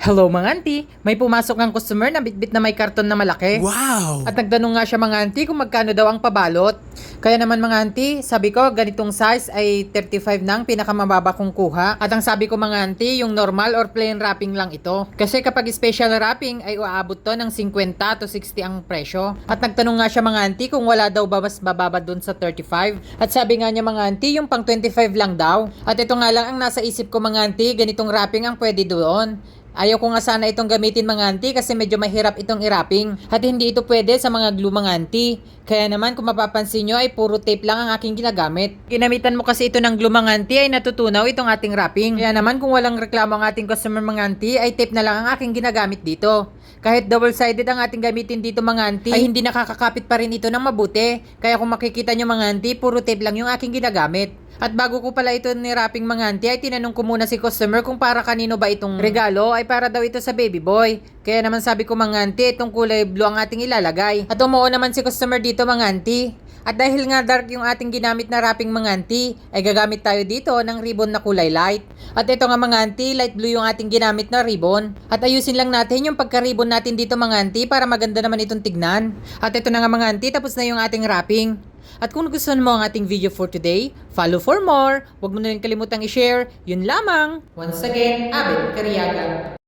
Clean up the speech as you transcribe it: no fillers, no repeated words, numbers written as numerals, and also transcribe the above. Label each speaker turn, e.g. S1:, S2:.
S1: Hello mga auntie, may pumasok ng customer na bitbit na may karton na malaki.
S2: Wow!
S1: At nagtanong nga siya mga auntie kung magkano daw ang pabalot. Kaya naman mga auntie, sabi ko ganitong size ay 35 na ang pinakamababa kong kuha. At ang sabi ko mga auntie, yung normal or plain wrapping lang ito. Kasi kapag special wrapping ay uabot to ng 50 to 60 ang presyo. At nagtanong nga siya mga auntie kung wala daw ba mas bababa dun sa 35. At sabi nga niya mga auntie, yung pang 25 lang daw. At ito nga lang ang nasa isip ko mga auntie, ganitong wrapping ang pwede doon. Ayaw ko nga sana itong gamitin mga auntie kasi medyo mahirap itong i-wrapping. At hindi ito pwede sa mga glue mga auntie. Kaya naman kung mapapansin nyo ay puro tape lang ang aking ginagamit. Ginamitan mo kasi ito ng glue mga auntie ay natutunaw itong ating wrapping. Kaya naman kung walang reklamo ang ating customer mga auntie ay tape na lang ang aking ginagamit dito. Kahit double-sided ang ating gamitin dito mga auntie ay hindi nakakakapit pa rin ito ng mabuti. Kaya kung makikita nyo mga auntie, puro tape lang yung aking ginagamit. At bago ko pala ito ni-wrapping mga auntie ay tinanong ko muna si customer kung para kanino ba itong regalo ay para daw ito sa baby boy. Kaya naman sabi ko mga auntie, itong kulay blue ang ating ilalagay. At umuo naman si customer dito mga auntie. At dahil nga dark yung ating ginamit na wrapping mga auntie, ay gagamit tayo dito ng ribbon na kulay light. At ito nga mga auntie, light blue yung ating ginamit na ribbon. At ayusin lang natin yung pagka-ribbon natin dito mga auntie para maganda naman itong tignan. At ito na nga mga auntie, tapos na yung ating wrapping. At kung gusto mo ang ating video for today, follow for more. Huwag mo na rin kalimutang i-share. Yun lamang. Once again, Abel Cariaga.